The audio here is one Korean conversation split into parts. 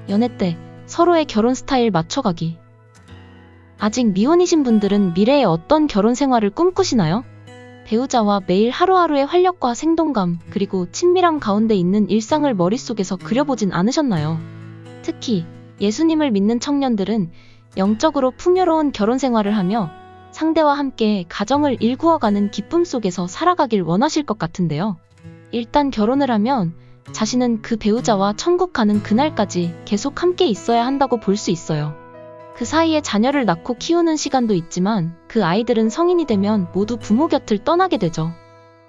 연애 때 서로의 결혼 스타일 맞춰가기. 아직 미혼이신 분들은 미래에 어떤 결혼 생활을 꿈꾸시나요? 배우자와 매일 하루하루의 활력과 생동감, 그리고 친밀함 가운데 있는 일상을 머릿속에서 그려보진 않으셨나요? 특히 예수님을 믿는 청년들은 영적으로 풍요로운 결혼 생활을 하며 상대와 함께 가정을 일구어가는 기쁨 속에서 살아가길 원하실 것 같은데요. 일단 결혼을 하면 자신은 그 배우자와 천국 가는 그날까지 계속 함께 있어야 한다고 볼 수 있어요. 그 사이에 자녀를 낳고 키우는 시간도 있지만 그 아이들은 성인이 되면 모두 부모 곁을 떠나게 되죠.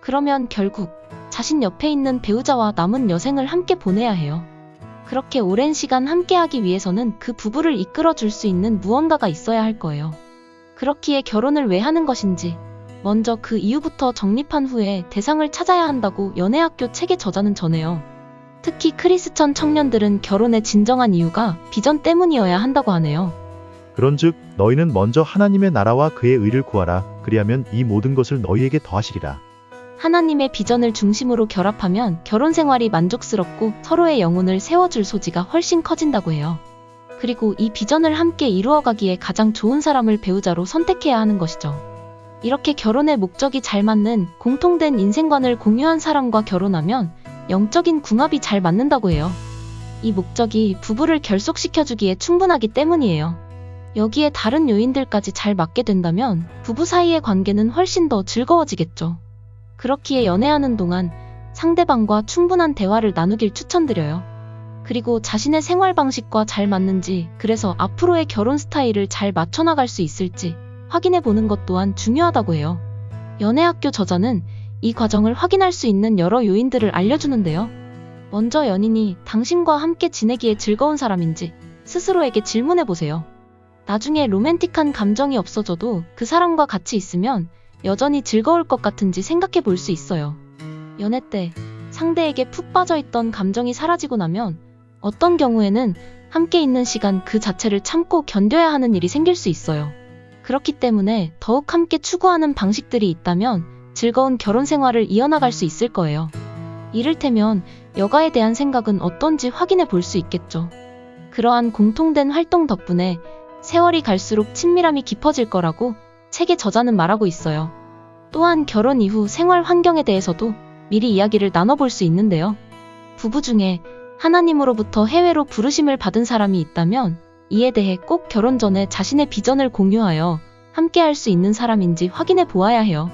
그러면 결국 자신 옆에 있는 배우자와 남은 여생을 함께 보내야 해요. 그렇게 오랜 시간 함께하기 위해서는 그 부부를 이끌어줄 수 있는 무언가가 있어야 할 거예요. 그렇기에 결혼을 왜 하는 것인지 먼저 그 이유부터 정립한 후에 대상을 찾아야 한다고 연애학교 책의 저자는 전해요. 특히 크리스천 청년들은 결혼의 진정한 이유가 비전 때문이어야 한다고 하네요. 그런즉 너희는 먼저 하나님의 나라와 그의 의를 구하라. 그리하면 이 모든 것을 너희에게 더하시리라. 하나님의 비전을 중심으로 결합하면 결혼 생활이 만족스럽고 서로의 영혼을 세워줄 소지가 훨씬 커진다고 해요. 그리고 이 비전을 함께 이루어가기에 가장 좋은 사람을 배우자로 선택해야 하는 것이죠. 이렇게 결혼의 목적이 잘 맞는 공통된 인생관을 공유한 사람과 결혼하면 영적인 궁합이 잘 맞는다고 해요. 이 목적이 부부를 결속시켜주기에 충분하기 때문이에요. 여기에 다른 요인들까지 잘 맞게 된다면 부부 사이의 관계는 훨씬 더 즐거워지겠죠. 그렇기에 연애하는 동안 상대방과 충분한 대화를 나누길 추천드려요. 그리고 자신의 생활 방식과 잘 맞는지, 그래서 앞으로의 결혼 스타일을 잘 맞춰나갈 수 있을지 확인해 보는 것 또한 중요하다고 해요. 연애학교 저자는 이 과정을 확인할 수 있는 여러 요인들을 알려주는데요. 먼저 연인이 당신과 함께 지내기에 즐거운 사람인지 스스로에게 질문해 보세요. 나중에 로맨틱한 감정이 없어져도 그 사람과 같이 있으면 여전히 즐거울 것 같은지 생각해 볼 수 있어요. 연애 때 상대에게 푹 빠져있던 감정이 사라지고 나면 어떤 경우에는 함께 있는 시간 그 자체를 참고 견뎌야 하는 일이 생길 수 있어요. 그렇기 때문에 더욱 함께 추구하는 방식들이 있다면 즐거운 결혼 생활을 이어나갈 수 있을 거예요. 이를테면 여가에 대한 생각은 어떤지 확인해 볼 수 있겠죠. 그러한 공통된 활동 덕분에 세월이 갈수록 친밀함이 깊어질 거라고 책의 저자는 말하고 있어요. 또한 결혼 이후 생활 환경에 대해서도 미리 이야기를 나눠볼 수 있는데요. 부부 중에 하나님으로부터 해외로 부르심을 받은 사람이 있다면 이에 대해 꼭 결혼 전에 자신의 비전을 공유하여 함께 할 수 있는 사람인지 확인해 보아야 해요.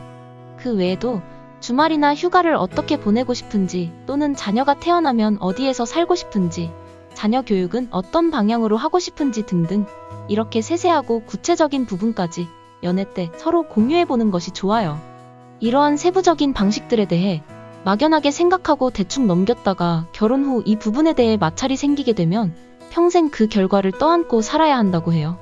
그 외에도 주말이나 휴가를 어떻게 보내고 싶은지, 또는 자녀가 태어나면 어디에서 살고 싶은지, 자녀 교육은 어떤 방향으로 하고 싶은지 등등 이렇게 세세하고 구체적인 부분까지 연애 때 서로 공유해보는 것이 좋아요. 이러한 세부적인 방식들에 대해 막연하게 생각하고 대충 넘겼다가 결혼 후 이 부분에 대해 마찰이 생기게 되면 평생 그 결과를 떠안고 살아야 한다고 해요.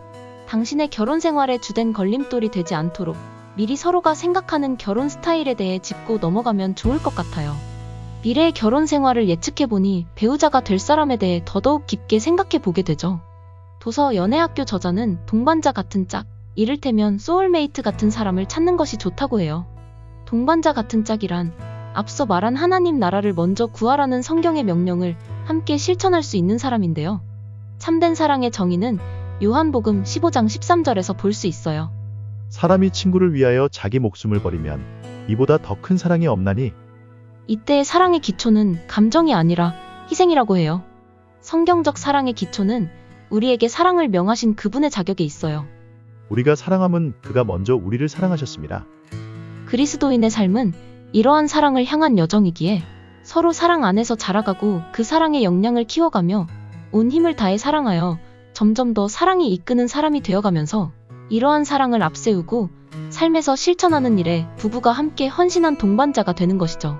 당신의 결혼 생활에 주된 걸림돌이 되지 않도록 미리 서로가 생각하는 결혼 스타일에 대해 짚고 넘어가면 좋을 것 같아요. 미래의 결혼 생활을 예측해보니 배우자가 될 사람에 대해 더더욱 깊게 생각해보게 되죠. 도서 연애학교 저자는 동반자 같은 짝, 이를테면 소울메이트 같은 사람을 찾는 것이 좋다고 해요. 동반자 같은 짝이란 앞서 말한 하나님 나라를 먼저 구하라는 성경의 명령을 함께 실천할 수 있는 사람인데요. 참된 사랑의 정의는 요한복음 15장 13절에서 볼 수 있어요. 사람이 친구를 위하여 자기 목숨을 버리면 이보다 더 큰 사랑이 없나니. 이때의 사랑의 기초는 감정이 아니라 희생이라고 해요. 성경적 사랑의 기초는 우리에게 사랑을 명하신 그분의 자격에 있어요. 우리가 사랑함은 그가 먼저 우리를 사랑하셨습니다. 그리스도인의 삶은 이러한 사랑을 향한 여정이기에 서로 사랑 안에서 자라가고 그 사랑의 역량을 키워가며 온 힘을 다해 사랑하여 점점 더 사랑이 이끄는 사람이 되어가면서 이러한 사랑을 앞세우고 삶에서 실천하는 일에 부부가 함께 헌신한 동반자가 되는 것이죠.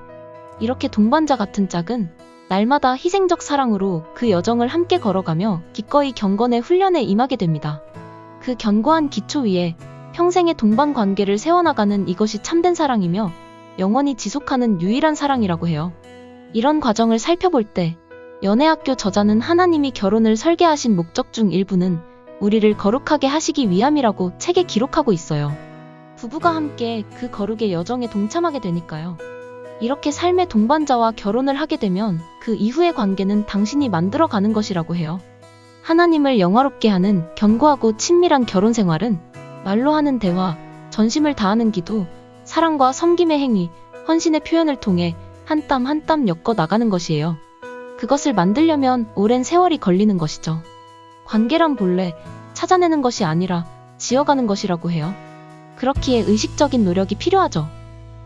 이렇게 동반자 같은 짝은 날마다 희생적 사랑으로 그 여정을 함께 걸어가며 기꺼이 경건의 훈련에 임하게 됩니다. 그 견고한 기초 위에 평생의 동반 관계를 세워나가는 이것이 참된 사랑이며 영원히 지속하는 유일한 사랑이라고 해요. 이런 과정을 살펴볼 때 연애학교 저자는 하나님이 결혼을 설계하신 목적 중 일부는 우리를 거룩하게 하시기 위함이라고 책에 기록하고 있어요. 부부가 함께 그 거룩의 여정에 동참하게 되니까요. 이렇게 삶의 동반자와 결혼을 하게 되면 그 이후의 관계는 당신이 만들어가는 것이라고 해요. 하나님을 영화롭게 하는 견고하고 친밀한 결혼 생활은 말로 하는 대화, 전심을 다하는 기도, 사랑과 섬김의 행위, 헌신의 표현을 통해 한 땀 한 땀 엮어 나가는 것이에요. 그것을 만들려면 오랜 세월이 걸리는 것이죠. 관계란 본래 찾아내는 것이 아니라 지어가는 것이라고 해요. 그렇기에 의식적인 노력이 필요하죠.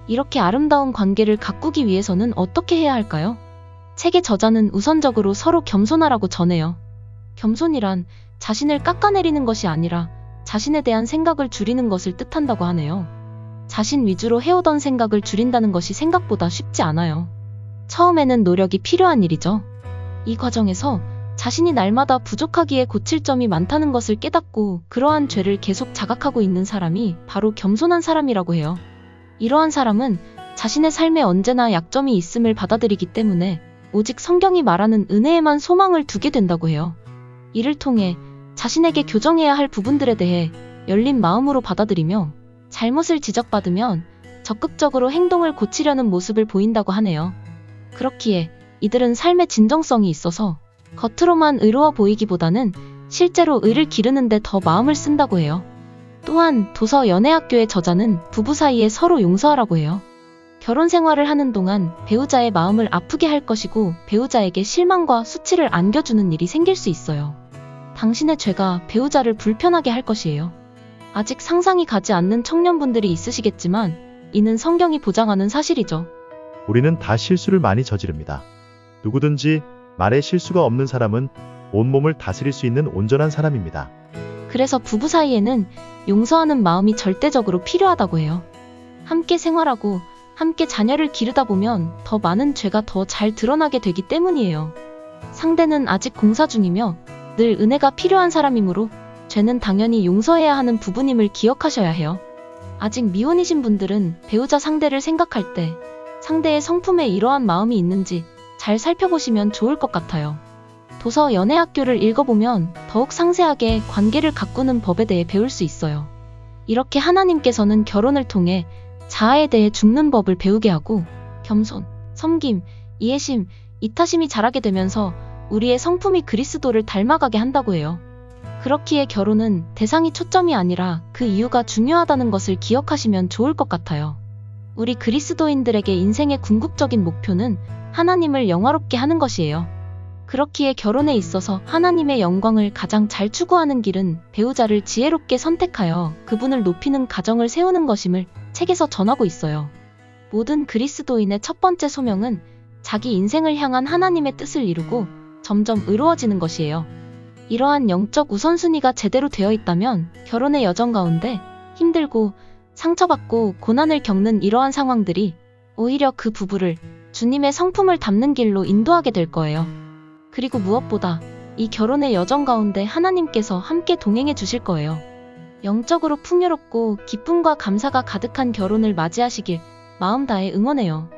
이렇게 아름다운 관계를 가꾸기 위해서는 어떻게 해야 할까요? 책의 저자는 우선적으로 서로 겸손하라고 전해요. 겸손이란 자신을 깎아내리는 것이 아니라 자신에 대한 생각을 줄이는 것을 뜻한다고 하네요. 자신 위주로 해오던 생각을 줄인다는 것이 생각보다 쉽지 않아요. 처음에는 노력이 필요한 일이죠. 이 과정에서 자신이 날마다 부족하기에 고칠 점이 많다는 것을 깨닫고 그러한 죄를 계속 자각하고 있는 사람이 바로 겸손한 사람이라고 해요. 이러한 사람은 자신의 삶에 언제나 약점이 있음을 받아들이기 때문에 오직 성경이 말하는 은혜에만 소망을 두게 된다고 해요. 이를 통해 자신에게 교정해야 할 부분들에 대해 열린 마음으로 받아들이며 잘못을 지적받으면 적극적으로 행동을 고치려는 모습을 보인다고 하네요. 그렇기에 이들은 삶의 진정성이 있어서 겉으로만 의로워 보이기보다는 실제로 의를 기르는 데 더 마음을 쓴다고 해요. 또한 도서 연애학교의 저자는 부부 사이에 서로 용서하라고 해요. 결혼 생활을 하는 동안 배우자의 마음을 아프게 할 것이고 배우자에게 실망과 수치를 안겨주는 일이 생길 수 있어요. 당신의 죄가 배우자를 불편하게 할 것이에요. 아직 상상이 가지 않는 청년분들이 있으시겠지만 이는 성경이 보장하는 사실이죠. 우리는 다 실수를 많이 저지릅니다. 누구든지 말에 실수가 없는 사람은 온몸을 다스릴 수 있는 온전한 사람입니다. 그래서 부부 사이에는 용서하는 마음이 절대적으로 필요하다고 해요. 함께 생활하고 함께 자녀를 기르다 보면 더 많은 죄가 더 잘 드러나게 되기 때문이에요. 상대는 아직 공사 중이며 늘 은혜가 필요한 사람이므로 죄는 당연히 용서해야 하는 부분임을 기억하셔야 해요. 아직 미혼이신 분들은 배우자 상대를 생각할 때 상대의 성품에 이러한 마음이 있는지 잘 살펴보시면 좋을 것 같아요. 도서 연애학교를 읽어보면 더욱 상세하게 관계를 가꾸는 법에 대해 배울 수 있어요. 이렇게 하나님께서는 결혼을 통해 자아에 대해 죽는 법을 배우게 하고 겸손, 섬김, 이해심, 이타심이 자라게 되면서 우리의 성품이 그리스도를 닮아가게 한다고 해요. 그렇기에 결혼은 대상이 초점이 아니라 그 이유가 중요하다는 것을 기억하시면 좋을 것 같아요. 우리 그리스도인들에게 인생의 궁극적인 목표는 하나님을 영화롭게 하는 것이에요. 그렇기에 결혼에 있어서 하나님의 영광을 가장 잘 추구하는 길은 배우자를 지혜롭게 선택하여 그분을 높이는 가정을 세우는 것임을 책에서 전하고 있어요. 모든 그리스도인의 첫 번째 소명은 자기 인생을 향한 하나님의 뜻을 이루고 점점 의로워지는 것이에요. 이러한 영적 우선순위가 제대로 되어 있다면 결혼의 여정 가운데 힘들고 상처받고 고난을 겪는 이러한 상황들이 오히려 그 부부를 주님의 성품을 담는 길로 인도하게 될 거예요. 그리고 무엇보다 이 결혼의 여정 가운데 하나님께서 함께 동행해 주실 거예요. 영적으로 풍요롭고 기쁨과 감사가 가득한 결혼을 맞이하시길 마음 다해 응원해요.